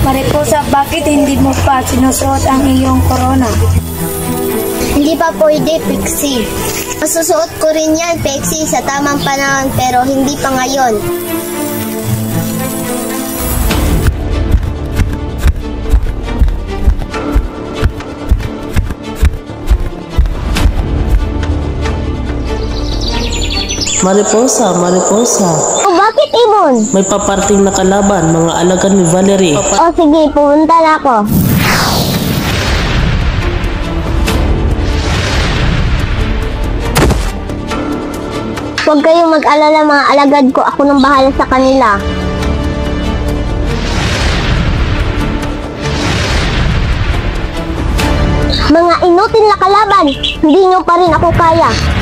Mariposa, bakit hindi mo pa sinusuot ang iyong corona? Hindi pa pwede, Pixie. Masusuot ko rin yan, Pixie, sa tamang panahon, pero hindi pa ngayon. Mariposa, Mariposa. O bakit, Ibon? May paparting na kalaban, mga alagad ni Valerie. O sige, pumunta na ako. Huwag kayong mag-alala mga alagad ko, ako nang bahala sa kanila. Mga inutil na kalaban, hindi nyo pa rin ako kaya.